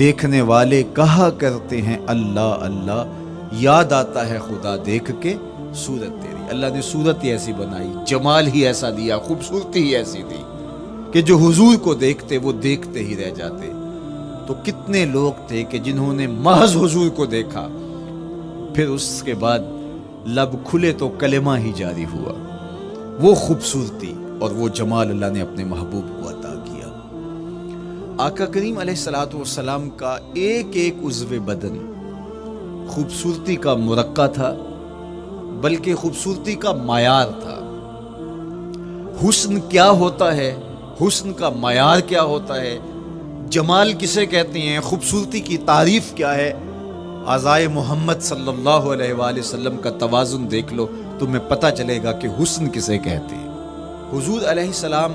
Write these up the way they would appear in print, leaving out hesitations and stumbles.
دیکھنے والے کہا کرتے ہیں اللہ اللہ، یاد آتا ہے خدا دیکھ کے صورت تیری۔ اللہ نے صورت ہی ایسی بنائی، جمال ہی ایسا دیا، خوبصورتی ہی ایسی دی کہ جو حضور کو دیکھتے وہ دیکھتے ہی رہ جاتے۔ تو کتنے لوگ تھے کہ جنہوں نے محض حضور کو دیکھا، پھر اس کے بعد لب کھلے تو کلمہ ہی جاری ہوا۔ وہ خوبصورتی اور وہ جمال اللہ نے اپنے محبوب کو عطا کیا۔ آقا کریم علیہ الصلوۃ والسلام کا ایک ایک عضو بدن خوبصورتی کا مرقع تھا، بلکہ خوبصورتی کا معیار تھا۔ حسن کیا ہوتا ہے، حسن کا معیار کیا ہوتا ہے، جمال کسے کہتے ہیں، خوبصورتی کی تعریف کیا ہے، اعضائے محمد صلی اللہ علیہ وآلہ وسلم کا توازن دیکھ لو، تمہیں پتہ چلے گا کہ حسن کسے کہتے ہیں۔ حضور علیہ السلام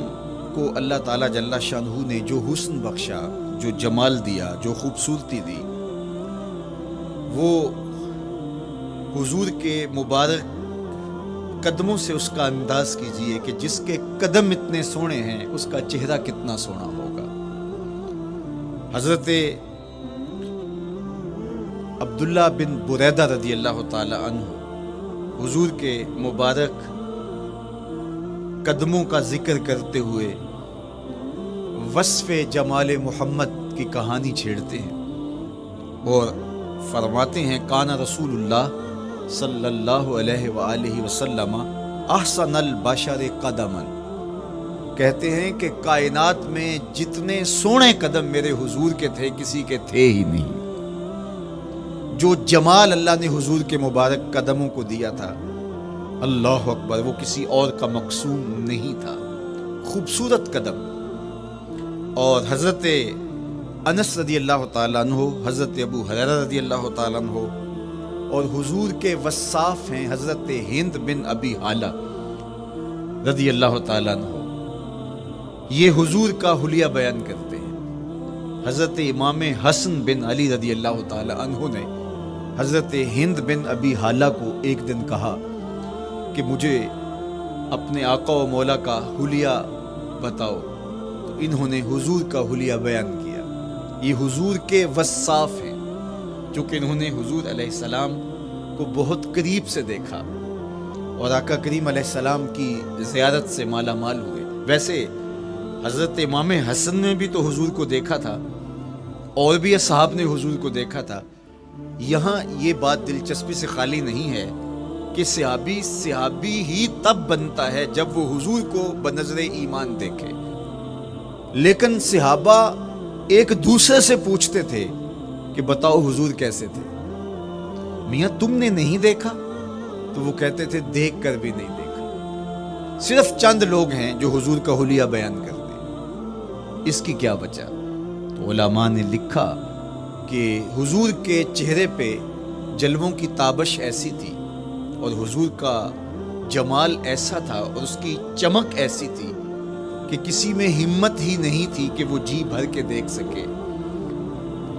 کو اللہ تعالیٰ جل شانہ نے جو حسن بخشا، جو جمال دیا، جو خوبصورتی دی، وہ حضور کے مبارک قدموں سے اس کا انداز کیجئے کہ جس کے قدم اتنے سونے ہیں اس کا چہرہ کتنا سونا ہوگا۔ حضرت عبداللہ بن بریدہ رضی اللہ تعالی عنہ حضور کے مبارک قدموں کا ذکر کرتے ہوئے وصف جمال محمد کی کہانی چھیڑتے ہیں اور فرماتے ہیں کان رسول اللہ صلی اللہ علیہ وآلہ وسلم احسن البشر قدما، کہتے ہیں کہ کائنات میں جتنے سونے قدم میرے حضور کے تھے کسی کے تھے ہی نہیں۔ جو جمال اللہ نے حضور کے مبارک قدموں کو دیا تھا، اللہ اکبر، وہ کسی اور کا مقسوم نہیں تھا۔ خوبصورت قدم۔ اور حضرت انس رضی اللہ تعالیٰ عنہ، حضرت ابو ہریرہ رضی اللہ تعالیٰ عنہ اور حضور کے وصاف ہیں حضرت ہند بن ابی حالہ رضی اللہ تعالیٰ عنہ، یہ حضور کا حلیہ بیان کرتے ہیں۔ حضرت امام حسن بن علی رضی اللہ تعالیٰ عنہ نے حضرت ہند بن ابی حالہ کو ایک دن کہا کہ مجھے اپنے آقا و مولا کا حلیہ بتاؤ، تو انہوں نے حضور کا حلیہ بیان کیا۔ یہ حضور کے وصاف ہیں، چونکہ انہوں نے حضور علیہ السلام کو بہت قریب سے دیکھا اور آقا کریم علیہ السلام کی زیارت سے مالا مال ہوئے۔ ویسے حضرت امام حسن نے بھی تو حضور کو دیکھا تھا، اور بھی اصحاب نے حضور کو دیکھا تھا۔ یہاں یہ بات دلچسپی سے خالی نہیں ہے کہ صحابی ہی تب بنتا ہے جب وہ حضور کو بنظر ایمان دیکھے، لیکن صحابہ ایک دوسرے سے پوچھتے تھے کہ بتاؤ حضور کیسے تھے، میاں تم نے نہیں دیکھا؟ تو وہ کہتے تھے دیکھ کر بھی نہیں دیکھا۔ صرف چند لوگ ہیں جو حضور کا حلیہ بیان کرتے ہیں، اس کی کیا وجہ؟ تو علماء نے لکھا کہ حضور کے چہرے پہ جلووں کی تابش ایسی تھی اور حضور کا جمال ایسا تھا اور اس کی چمک ایسی تھی کہ کسی میں ہمت ہی نہیں تھی کہ وہ جی بھر کے دیکھ سکے۔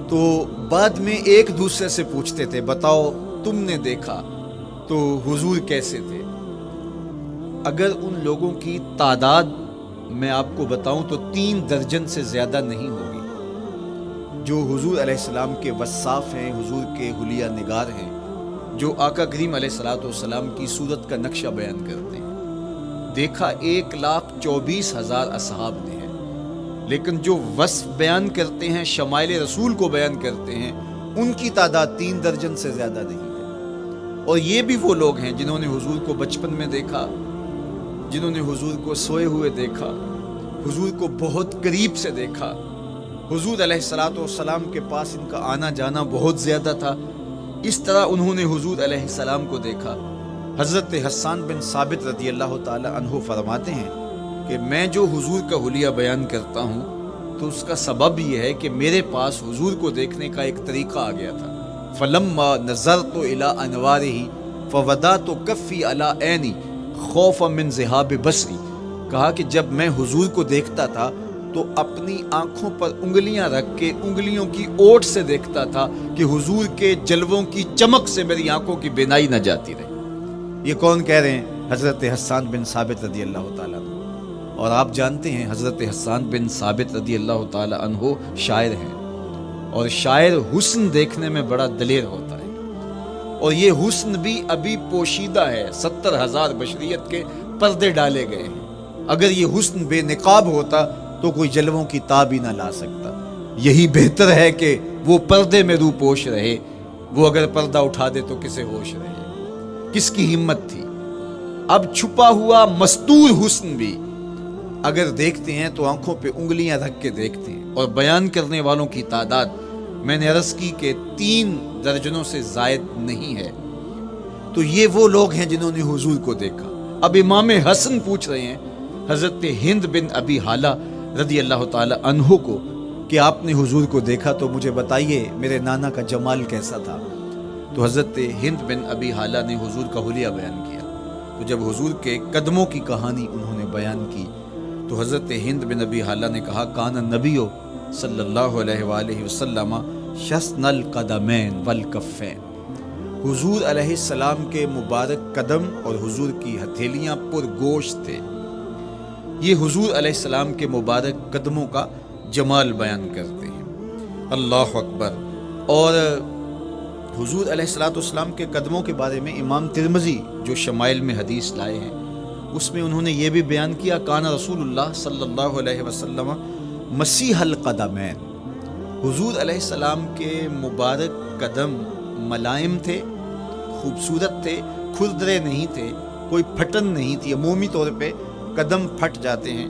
تو بعد میں ایک دوسرے سے پوچھتے تھے بتاؤ تم نے دیکھا تو حضور کیسے تھے؟ اگر ان لوگوں کی تعداد میں آپ کو بتاؤں تو 3 درجن سے زیادہ نہیں ہوگی جو حضور علیہ السلام کے وصاف ہیں، حضور کے حلیہ نگار ہیں، جو آقا کریم علیہ الصلوۃ والسلام کی صورت کا نقشہ بیان کرتے ہیں۔ دیکھا 1,24,000 اصحاب نے ہے، لیکن جو وصف بیان کرتے ہیں، شمائل رسول کو بیان کرتے ہیں، ان کی تعداد 3 درجن سے زیادہ نہیں ہے۔ اور یہ بھی وہ لوگ ہیں جنہوں نے حضور کو بچپن میں دیکھا، جنہوں نے حضور کو سوئے ہوئے دیکھا، حضور کو بہت قریب سے دیکھا۔ حضور علیہ الصلوۃ والسلام کے پاس ان کا آنا جانا بہت زیادہ تھا، اس طرح انہوں نے حضور علیہ السلام کو دیکھا۔ حضرت حسان بن ثابت رضی اللہ تعالی عنہ فرماتے ہیں کہ میں جو حضور کا حلیہ بیان کرتا ہوں تو اس کا سبب یہ ہے کہ میرے پاس حضور کو دیکھنے کا ایک طریقہ آ گیا تھا۔ فلما نظرت الى انوارہ فوضعت کفی علی عینی خوفا من ذہاب بصری، کہا کہ جب میں حضور کو دیکھتا تھا تو اپنی آنکھوں پر انگلیاں رکھ کے انگلیوں کی اوٹ سے دیکھتا تھا کہ حضور کے جلووں کی چمک سے میری آنکھوں کی بینائی نہ جاتی رہے۔ یہ کون کہہ رہے ہیں؟ حضرت حسان بن ثابت رضی اللہ تعالیٰ عنہ۔ اور آپ جانتے ہیں حضرت حسان بن ثابت رضی اللہ تعالیٰ عنہ شاعر ہیں، اور شاعر حسن دیکھنے میں بڑا دلیر ہوتا ہے، اور یہ حسن بھی ابھی پوشیدہ ہے، 70,000 بشریت کے پردے ڈالے گئے ہیں۔ اگر یہ حسن بے نقاب ہوتا تو کوئی جلووں کی تاب ہی نہ لا سکتا۔ یہی بہتر ہے کہ وہ پردے میں رو پوش رہے، وہ اگر پردہ اٹھا دے تو کسے ہوش رہے، کس کی ہمت تھی۔ اب چھپا ہوا مستور حسن بھی اگر دیکھتے ہیں تو آنکھوں پہ انگلیاں رکھ کے دیکھتے ہیں، اور بیان کرنے والوں کی تعداد میں نے عرض کی کہ 3 درجنوں سے زائد نہیں ہے۔ تو یہ وہ لوگ ہیں جنہوں نے حضور کو دیکھا۔ اب امام حسن پوچھ رہے ہیں حضرت ہند بن ابی حالہ رضی اللہ تعالی عنہ کو کہ آپ نے حضور کو دیکھا تو مجھے بتائیے میرے نانا کا جمال کیسا تھا۔ تو حضرت ہند بن ابی حالہ نے حضور کا حلیہ بیان کیا۔ تو جب حضور کے قدموں کی کہانی انہوں نے بیان کی تو حضرت ہند بن ابی حالہ نے کہا کان النبی صلی اللہ علیہ وآلہ وسلم شسن القدمین والکفین، حضور علیہ السلام کے مبارک قدم اور حضور کی ہتھیلیاں پر گوشت تھے۔ یہ حضور علیہ السلام کے مبارک قدموں کا جمال بیان کرتے ہیں۔ اللہ اکبر۔ اور حضور علیہ السلام کے قدموں کے بارے میں امام ترمذی جو شمائل میں حدیث لائے ہیں اس میں انہوں نے یہ بھی بیان کیا کان رسول اللہ صلی اللہ علیہ وسلم مسیح القدمین، حضور علیہ السلام کے مبارک قدم ملائم تھے، خوبصورت تھے، کھردرے نہیں تھے، کوئی پھٹن نہیں تھی۔ عمومی طور پہ قدم پھٹ جاتے ہیں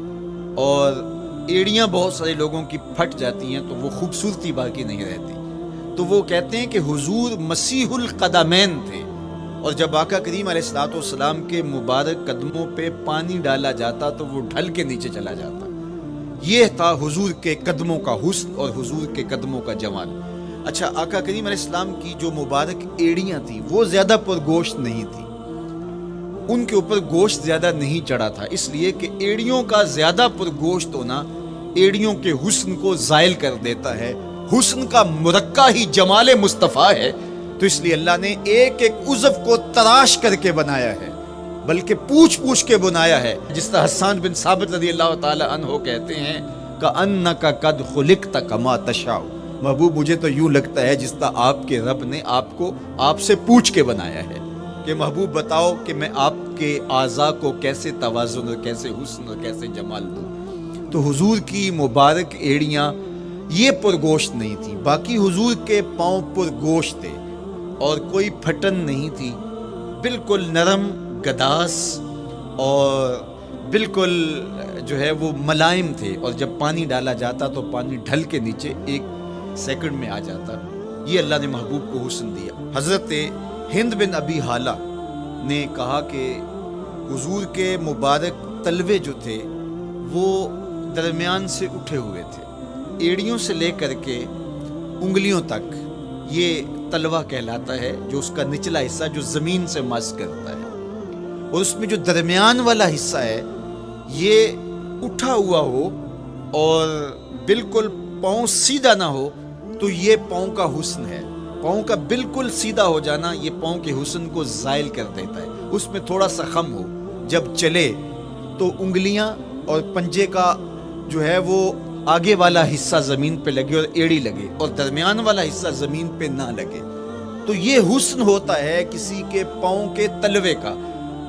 اور ایڑیاں بہت سارے لوگوں کی پھٹ جاتی ہیں تو وہ خوبصورتی باقی نہیں رہتی۔ تو وہ کہتے ہیں کہ حضور مسیح القدمین تھے، اور جب آقا کریم علیہ السلام کے مبارک قدموں پہ پانی ڈالا جاتا تو وہ ڈھل کے نیچے چلا جاتا۔ یہ تھا حضور کے قدموں کا حسن اور حضور کے قدموں کا جمال۔ اچھا، آقا کریم علیہ السلام کی جو مبارک ایڑیاں تھیں وہ زیادہ پرگوشت نہیں تھی، ان کے اوپر گوشت زیادہ نہیں چڑھا تھا، اس لیے کہ ایڑیوں کا زیادہ پرگوشت ہونا ایڑیوں کے حسن کو زائل کر دیتا ہے۔ حسن کا مرقع ہی جمال مصطفیٰ ہے، تو اس لیے اللہ نے ایک ایک عضو کو تراش کر کے بنایا ہے، بلکہ پوچھ پوچھ کے بنایا ہے۔ جس طرح حسان بن ثابت رضی اللہ تعالی عنہ کہتے ہیں کأنک قد خلقت کما تشاء، محبوب مجھے تو یوں لگتا ہے جس طرح آپ کے رب نے آپ کو آپ سے پوچھ کے بنایا ہے کہ محبوب بتاؤ کہ میں آپ کے اعضاء کو کیسے توازن اور کیسے حسن اور کیسے جمال دوں۔ تو حضور کی مبارک ایڑیاں یہ پرگوشت نہیں تھی، باقی حضور کے پاؤں پرگوشت تھے اور کوئی پھٹن نہیں تھی، بالکل نرم گداس اور بالکل جو ہے وہ ملائم تھے، اور جب پانی ڈالا جاتا تو پانی ڈھل کے نیچے 1 سیکنڈ میں آ جاتا۔ یہ اللہ نے محبوب کو حسن دیا۔ حضرت ہند بن ابی حالہ نے کہا کہ حضور کے مبارک تلوے جو تھے وہ درمیان سے اٹھے ہوئے تھے، ایڑیوں سے لے کر کے انگلیوں تک یہ تلوہ کہلاتا ہے، جو اس کا نچلا حصہ جو زمین سے مس کرتا ہے، اور اس میں جو درمیان والا حصہ ہے یہ اٹھا ہوا ہو اور بالکل پاؤں سیدھا نہ ہو تو یہ پاؤں کا حسن ہے۔ پاؤں کا بالکل سیدھا ہو جانا یہ پاؤں کے حسن کو زائل کر دیتا ہے۔ اس میں تھوڑا سا خم ہو، جب چلے تو انگلیاں اور پنجے کا جو ہے وہ آگے والا حصہ زمین پہ لگے اور ایڑی لگے، اور درمیان والا حصہ زمین پہ نہ لگے، تو یہ حسن ہوتا ہے کسی کے پاؤں کے تلوے کا۔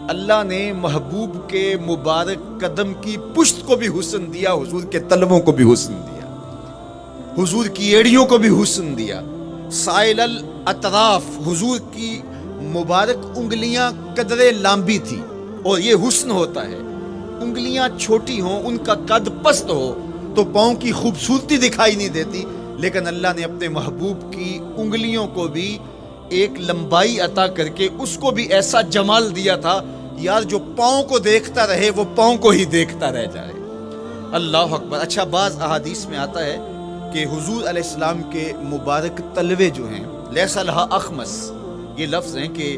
اللہ نے محبوب کے مبارک قدم کی پشت کو بھی حسن دیا، حضور کے تلووں کو بھی حسن دیا، حضور کی ایڑیوں کو بھی حسن دیا۔ سائل الاطراف، حضور کی مبارک انگلیاں قدرے لامبی تھی، اور یہ حسن ہوتا ہے۔ انگلیاں چھوٹی ہوں، ان کا قد پست ہو تو پاؤں کی خوبصورتی دکھائی نہیں دیتی، لیکن اللہ نے اپنے محبوب کی انگلیوں کو بھی ایک لمبائی عطا کر کے اس کو بھی ایسا جمال دیا تھا، یار جو پاؤں کو دیکھتا رہے وہ پاؤں کو ہی دیکھتا رہ جائے۔ اللہ اکبر۔ اچھا، بعض احادیث میں آتا ہے کہ حضور علیہ السلام کے مبارک تلوے جو ہیں لیس لہا اخمس، یہ لفظ ہیں کہ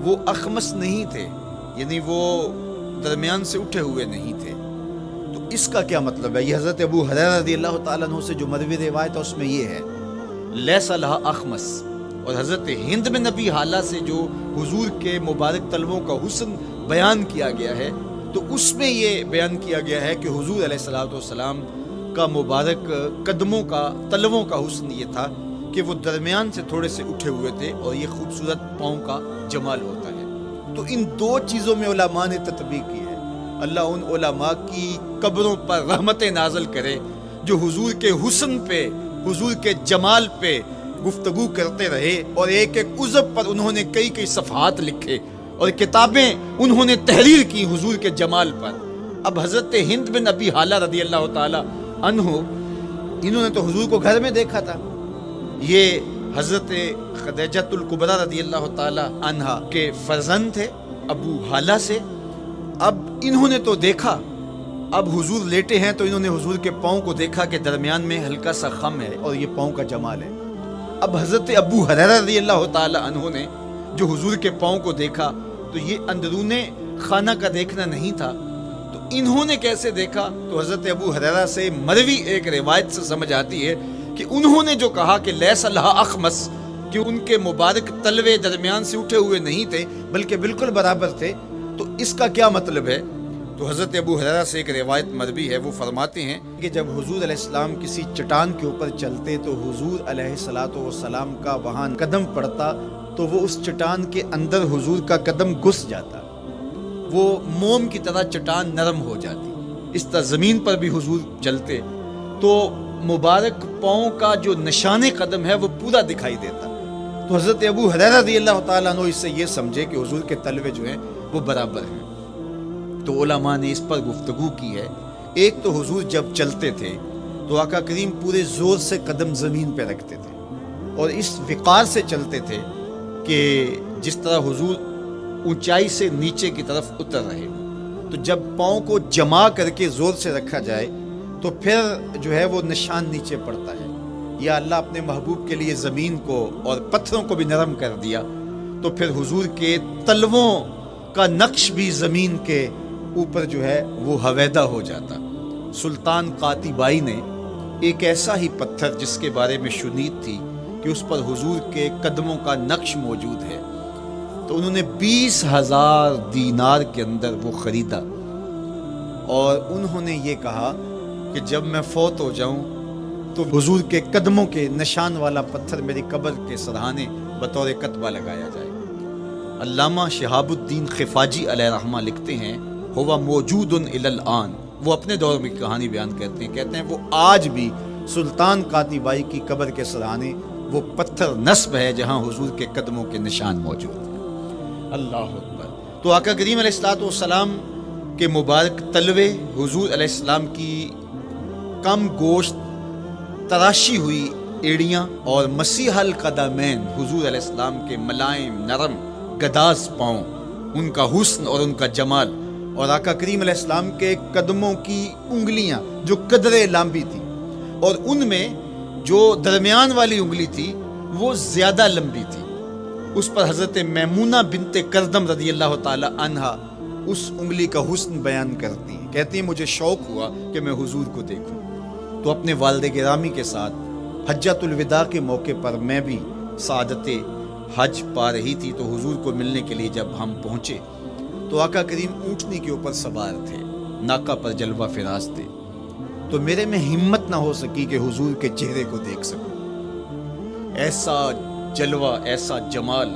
وہ اخمس نہیں تھے، یعنی وہ درمیان سے اٹھے ہوئے نہیں تھے۔ تو اس کا کیا مطلب ہے؟ یہ حضرت ابو ہریرہ رضی اللہ تعالیٰ عنہ سے جو مروی روایت ہے اس میں یہ ہے لیس لہا اخمس، اور حضرت ہند بن ابی حالہ سے جو حضور کے مبارک تلووں کا حسن بیان کیا گیا ہے تو اس میں یہ بیان کیا گیا ہے کہ حضور علیہ الصلوۃ والسلام کا مبارک قدموں کا تلووں کا حسن یہ تھا کہ وہ درمیان سے تھوڑے سے اٹھے ہوئے تھے اور یہ خوبصورت پاؤں کا جمال ہوتا ہے۔ تو ان دو چیزوں میں علماء نے تطبیق کی ہے۔ اللہ ان علماء کی قبروں پر رحمت نازل کرے جو حضور کے حسن پہ، حضور کے جمال پہ گفتگو کرتے رہے، اور ایک ایک عضو پر انہوں نے کئی کئی صفحات لکھے اور کتابیں انہوں نے تحریر کی حضور کے جمال پر۔ اب حضرت ہند بن ابی حالہ رضی اللہ تعالی عنہ، انہوں نے تو حضور کو گھر میں دیکھا تھا، یہ حضرت خدیجۃ الکبریٰ رضی اللہ تعالی عنہا کے فرزند تھے ابو حالہ سے۔ اب انہوں نے تو دیکھا، اب حضور لیٹے ہیں تو انہوں نے حضور کے پاؤں کو دیکھا کہ درمیان میں ہلکا سا خم ہے اور یہ پاؤں کا جمال ہے۔ اب حضرت ابو ہریرہ رضی اللہ تعالی عنہ نے جو حضور کے پاؤں کو دیکھا تو یہ اندرون خانہ کا دیکھنا نہیں تھا، تو انہوں نے کیسے دیکھا؟ تو حضرت ابو ہریرہ سے مروی ایک روایت سے سمجھ آتی ہے کہ انہوں نے جو کہا کہ لیس لہا اخمس، کہ ان کے مبارک تلوے درمیان سے اٹھے ہوئے نہیں تھے بلکہ بالکل برابر تھے، تو اس کا کیا مطلب ہے؟ تو حضرت ابو ہریرہ سے ایک روایت مروی ہے، وہ فرماتے ہیں کہ جب حضور علیہ السلام کسی چٹان کے اوپر چلتے تو حضور علیہ السلام کا وہاں قدم پڑتا تو وہ اس چٹان کے اندر حضور کا قدم گھس جاتا، وہ موم کی طرح چٹان نرم ہو جاتی۔ اس طرح زمین پر بھی حضور چلتے تو مبارک پاؤں کا جو نشان قدم ہے وہ پورا دکھائی دیتا۔ تو حضرت ابو ہریرہ رضی اللہ تعالیٰ عنہ اس سے یہ سمجھے کہ حضور کے تلوے جو ہیں وہ برابر ہیں۔ تو علماء نے اس پر گفتگو کی ہے۔ ایک تو حضور جب چلتے تھے تو آقا کریم پورے زور سے قدم زمین پہ رکھتے تھے اور اس وقار سے چلتے تھے کہ جس طرح حضور اونچائی سے نیچے کی طرف اتر رہے ہوں۔ تو جب پاؤں کو جما کر کے زور سے رکھا جائے تو پھر جو ہے وہ نشان نیچے پڑتا ہے۔ یا اللہ اپنے محبوب کے لیے زمین کو اور پتھروں کو بھی نرم کر دیا تو پھر حضور کے تلووں کا نقش بھی زمین کے اوپر جو ہے وہ ہویدا ہو جاتا۔ سلطان قاتیبائی نے ایک ایسا ہی پتھر جس کے بارے میں شنید تھی کہ اس پر حضور کے قدموں کا نقش موجود ہے، تو انہوں نے 20,000 دینار کے اندر وہ خریدا اور انہوں نے یہ کہا کہ جب میں فوت ہو جاؤں تو حضور کے قدموں کے نشان والا پتھر میری قبر کے سرہانے بطور کتبہ لگایا جائے۔ علامہ شہاب الدین خفاجی علیہ رحمہ لکھتے ہیں ہوا موجود الی الآن، وہ اپنے دور میں کہانی بیان کرتے ہیں وہ آج بھی سلطان قاتیبائی کی قبر کے سرہانے وہ پتھر نصب ہے جہاں حضور کے قدموں کے نشان موجود ہیں۔ اللہ اکبر۔ تو آقا کریم علیہ السلام کے مبارک تلوے، حضور علیہ السلام کی کم گوشت تراشی ہوئی ایڑیاں اور مسیح القدمین، حضور علیہ السلام کے ملائم نرم گداز پاؤں، ان کا حسن اور ان کا جمال، اور آقا کریم علیہ السلام کے قدموں کی انگلیاں جو قدرے لمبی تھی اور ان میں جو درمیان والی انگلی تھی وہ زیادہ لمبی تھی، اس پر حضرت میمونہ بنت کردم رضی اللہ تعالی عنہا اس انگلی کا حسن بیان کرتی ہیں، کہتی ہیں مجھے شوق ہوا کہ میں حضور کو دیکھوں، تو اپنے والد گرامی کے ساتھ حجۃ الوداع کے موقع پر میں بھی سعادت حج پا رہی تھی، تو حضور کو ملنے کے لیے جب ہم پہنچے تو آقا کریم اونٹنی کے اوپر سوار تھے، ناکہ پر جلوہ فراز تھے، تو میرے میں ہمت نہ ہو سکی کہ حضور کے چہرے کو دیکھ سکوں۔ ایسا جلوہ، ایسا جمال،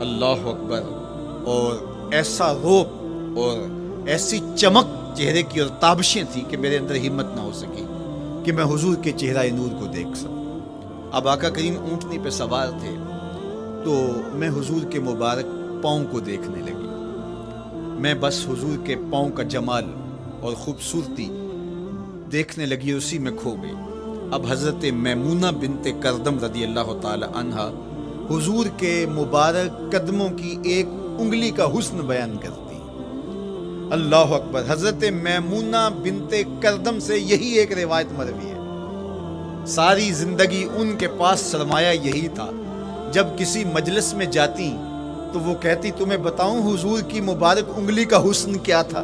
اللہ اکبر، اور ایسا روپ اور ایسی چمک چہرے کی اور تابشیں تھی کہ میرے اندر ہمت نہ ہو سکی کہ میں حضور کے چہرہ نور کو دیکھ سکوں۔ اب آقا کریم اونٹنی پہ سوار تھے تو میں حضور کے مبارک پاؤں کو دیکھنے لگی، میں بس حضور کے پاؤں کا جمال اور خوبصورتی دیکھنے لگی، اسی میں کھو گئی۔ اب حضرت میمونہ بنت کردم رضی اللہ تعالی عنہا حضور کے مبارک قدموں کی ایک انگلی کا حسن بیان کرتی ہیں۔ اللہ اکبر۔ حضرت میمونہ بنت کردم سے یہی ایک روایت مروی ہے، ساری زندگی ان کے پاس سرمایہ یہی تھا، جب کسی مجلس میں جاتی تو وہ کہتی تمہیں بتاؤں حضور کی مبارک انگلی کا حسن کیا تھا،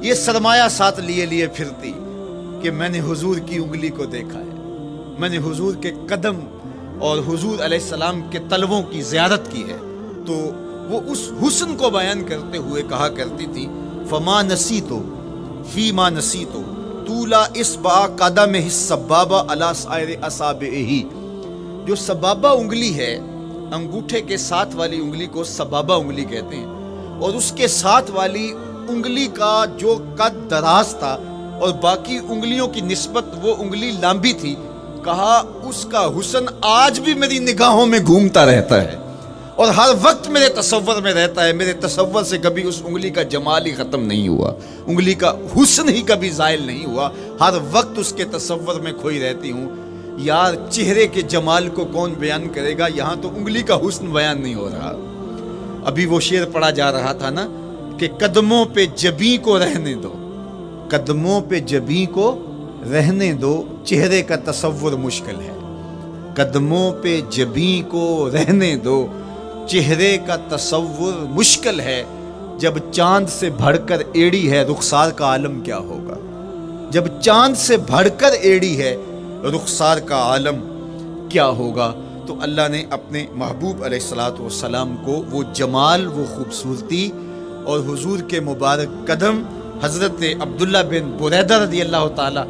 یہ سرمایہ ساتھ لیے لیے پھرتی کہ میں نے حضور کی انگلی کو دیکھا ہے، میں نے حضور کے قدم اور حضور علیہ السلام کے تلووں کی زیارت کی ہے۔ تو وہ اس حسن کو بیان کرتے ہوئے کہا کرتی تھی فما نسیتو فی ما نسیتو طولا اصبع قدمہ السبابہ علی سائر اصابعہ، جو سبابہ انگلی ہے، انگوٹھے کے ساتھ والی انگلی کو سبابہ انگلی کہتے ہیں، اور اس کے ساتھ والی انگلی کا جو قد دراز تھا اور باقی انگلیوں کی نسبت وہ انگلی لمبی تھی، کہا اس کا حسن آج بھی میری نگاہوں میں گھومتا رہتا ہے اور ہر وقت میرے تصور میں رہتا ہے، میرے تصور سے کبھی اس انگلی کا جمال ہی ختم نہیں ہوا، انگلی کا حسن ہی کبھی زائل نہیں ہوا، ہر وقت اس کے تصور میں کھوئی رہتی ہوں۔ یار چہرے کے جمال کو کون بیان کرے گا، یہاں تو انگلی کا حسن بیان نہیں ہو رہا۔ ابھی وہ شعر پڑھا جا رہا تھا نا کہ قدموں پہ جبیں کو رہنے دو، قدموں پہ جبیں کو رہنے دو، چہرے کا تصور مشکل ہے، قدموں پہ جبیں کو رہنے دو، چہرے کا تصور مشکل ہے، جب چاند سے بڑھ کر ایڑی ہے رخسار کا عالم کیا ہوگا، جب چاند سے بڑھ کر ایڑی ہے رخسار کا عالم کیا ہوگا۔ تو اللہ نے اپنے محبوب علیہ الصلوۃ والسلام کو وہ جمال، وہ خوبصورتی اور حضور کے مبارک قدم، حضرت عبداللہ بن بریدہ رضی اللہ تعالی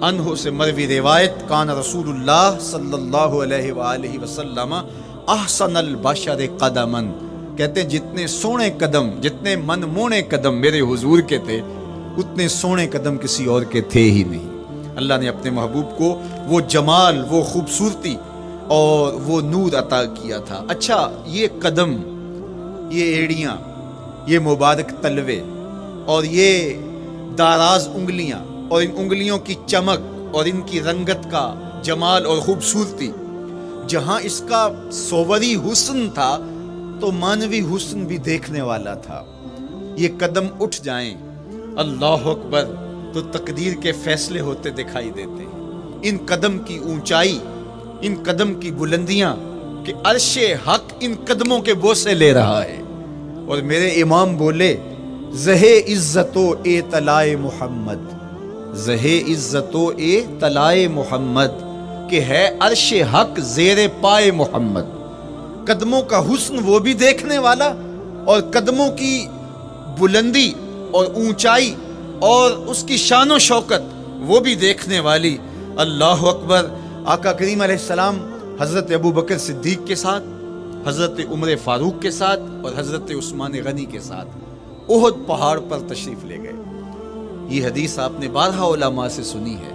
عنہ سے مروی روایت، کان رسول اللہ صلی اللہ علیہ وآلہ وسلم احسن البشر قدما، کہتے ہیں جتنے سونے قدم، جتنے من مونے قدم میرے حضور کے تھے، اتنے سونے قدم کسی اور کے تھے ہی نہیں۔ اللہ نے اپنے محبوب کو وہ جمال، وہ خوبصورتی اور وہ نور عطا کیا تھا۔ اچھا، یہ قدم، یہ ایڑیاں، یہ مبارک تلوے اور یہ داراز انگلیاں اور ان انگلیوں کی چمک اور ان کی رنگت کا جمال اور خوبصورتی، جہاں اس کا صوری حسن تھا تو مانوی حسن بھی دیکھنے والا تھا۔ یہ قدم اٹھ جائیں، اللہ اکبر، تو تقدیر کے فیصلے ہوتے دکھائی دیتے ہیں۔ ان قدم کی اونچائی، ان قدم کی بلندیاں کہ عرش حق ان قدموں کے بوسے لے رہا ہے۔ اور میرے امام بولے، زہے عزت و اے طلائے محمد، زہے عزت و اے طلائے محمد، کہ ہے عرش حق زیر پائے محمد۔ قدموں کا حسن وہ بھی دیکھنے والا، اور قدموں کی بلندی اور اونچائی اور اس کی شان و شوکت وہ بھی دیکھنے والی۔ اللہ اکبر۔ آقا کریم علیہ السلام حضرت ابو بکر صدیق کے ساتھ، حضرت عمر فاروق کے ساتھ اور حضرت عثمان غنی کے ساتھ احد پہاڑ پر تشریف لے گئے۔ یہ حدیث آپ نے بارہا علماء سے سنی ہے۔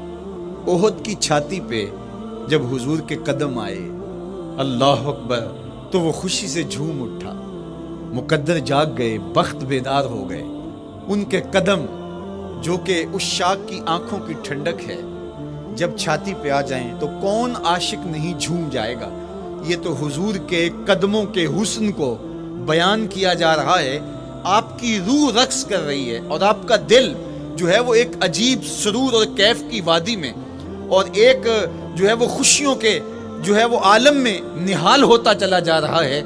احد کی چھاتی پہ جب حضور کے قدم آئے، اللہ اکبر، تو وہ خوشی سے جھوم اٹھا، مقدر جاگ گئے، بخت بیدار ہو گئے۔ ان کے قدم جو کہ اس شاخ کی آنکھوں کی ٹھنڈک ہے، جب چھاتی پہ آ جائیں تو کون عاشق نہیں جھوم جائے گا۔ یہ تو حضور کے قدموں کے حسن کو بیان کیا جا رہا ہے، آپ کی روح رقص کر رہی ہے اور آپ کا دل جو ہے وہ ایک عجیب سرور اور کیف کی وادی میں اور ایک جو ہے وہ خوشیوں کے جو ہے وہ عالم میں نہال ہوتا چلا جا رہا ہے۔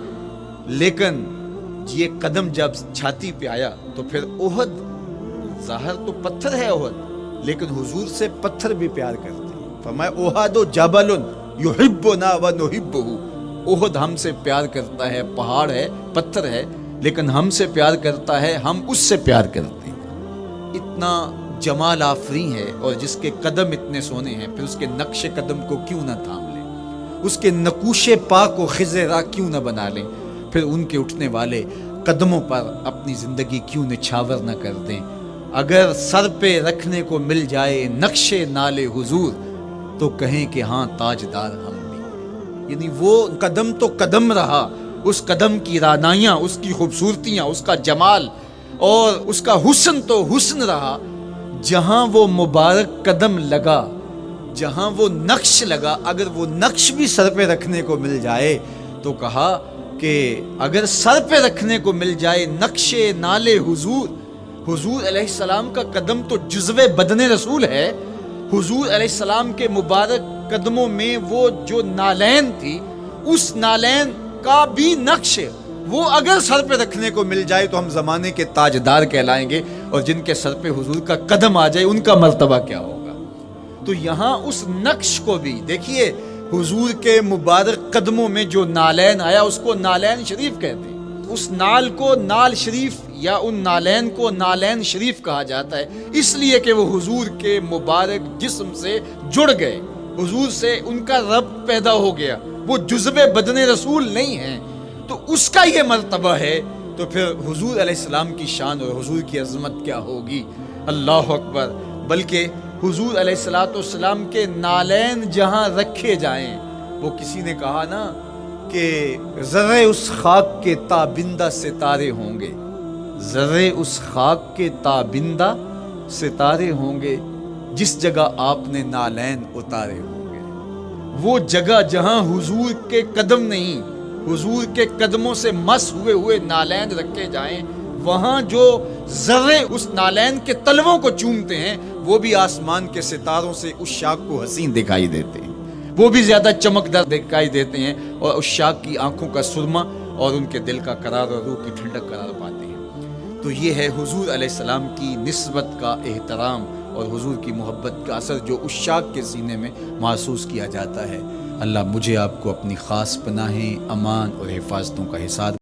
لیکن یہ قدم جب چھاتی پہ آیا تو پھر احد، ظاہر تو پتھر ہے احد، لیکن حضور سے پتھر بھی پیار کرتے ہیں۔ فرمایا احد جبل یحبنا ونحبہ، احد ہم سے پیار کرتا ہے، پہاڑ ہے، پتھر ہے، لیکن ہم سے پیار کرتا ہے، ہم اس سے پیار کرتے ہیں۔ اتنا جمال آفریں ہے اور جس کے قدم اتنے سونے ہیں، پھر اس کے نقش قدم کو کیوں نہ تھام لیں، اس کے نقوش پا کو خضرا کیوں نہ بنا لیں، پھر ان کے اٹھنے والے قدموں پر اپنی زندگی کیوں نچھاور نہ کر دیں۔ اگر سر پہ رکھنے کو مل جائے نقش نال حضور تو کہیں کہ ہاں تاجدار ہم بھی۔ یعنی وہ قدم تو قدم رہا، اس قدم کی رانائیاں، اس کی خوبصورتیاں، اس کا جمال اور اس کا حسن تو حسن رہا۔ جہاں وہ مبارک قدم لگا، جہاں وہ نقش لگا، اگر وہ نقش بھی سر پہ رکھنے کو مل جائے تو کہا کہ اگر سر پہ رکھنے کو مل جائے نقش نال حضور، حضور علیہ السلام کا قدم تو جزو بدن رسول ہے۔ حضور علیہ السلام کے مبارک قدموں میں وہ جو نالین تھی، اس نالین کا بھی نقش وہ اگر سر پہ رکھنے کو مل جائے تو ہم زمانے کے تاجدار کہلائیں گے، اور جن کے سر پہ حضور کا قدم آ جائے ان کا مرتبہ کیا ہوگا۔ تو یہاں اس نقش کو بھی دیکھیے، حضور کے مبارک قدموں میں جو نالین آیا اس کو نالین شریف کہتے ہیں۔ اس نال کو نال شریف یا ان نالین کو نالین شریف کہا جاتا ہے، اس لیے کہ وہ حضور کے مبارک جسم سے جڑ گئے، حضور سے ان کا رب پیدا ہو گیا، وہ جزو بدن رسول نہیں ہیں، تو اس کا یہ مرتبہ ہے، تو پھر حضور علیہ السلام کی شان اور حضور کی عظمت کیا ہوگی، اللہ اکبر۔ بلکہ حضور علیہ السلام کے نالین جہاں رکھے جائیں، وہ کسی نے کہا نا کہ ذرے اس خاک کے تابندہ ستارے ہوں گے، ذرے اس خاک کے تابندہ ستارے ہوں گے جس جگہ آپ نے نالین اتارے ہوں گے۔ وہ جگہ جہاں حضور کے قدم نہیں، حضور کے قدموں سے مس ہوئے ہوئے نالین رکھے جائیں، وہاں جو ذرے اس نالین کے تلووں کو چومتے ہیں، وہ بھی آسمان کے ستاروں سے اس شاخ کو حسین دکھائی دیتے ہیں، وہ بھی زیادہ چمکدار دکھائی دیتے ہیں، اور اس شاخ کی آنکھوں کا سرما اور ان کے دل کا قرار اور روح کی ٹھنڈک قرار پاتے ہیں۔ تو یہ ہے حضور علیہ السلام کی نسبت کا احترام اور حضور کی محبت کا اثر جو اس شاخ کے سینے میں محسوس کیا جاتا ہے۔ اللہ مجھے آپ کو اپنی خاص پناہیں، امان اور حفاظتوں کا حصار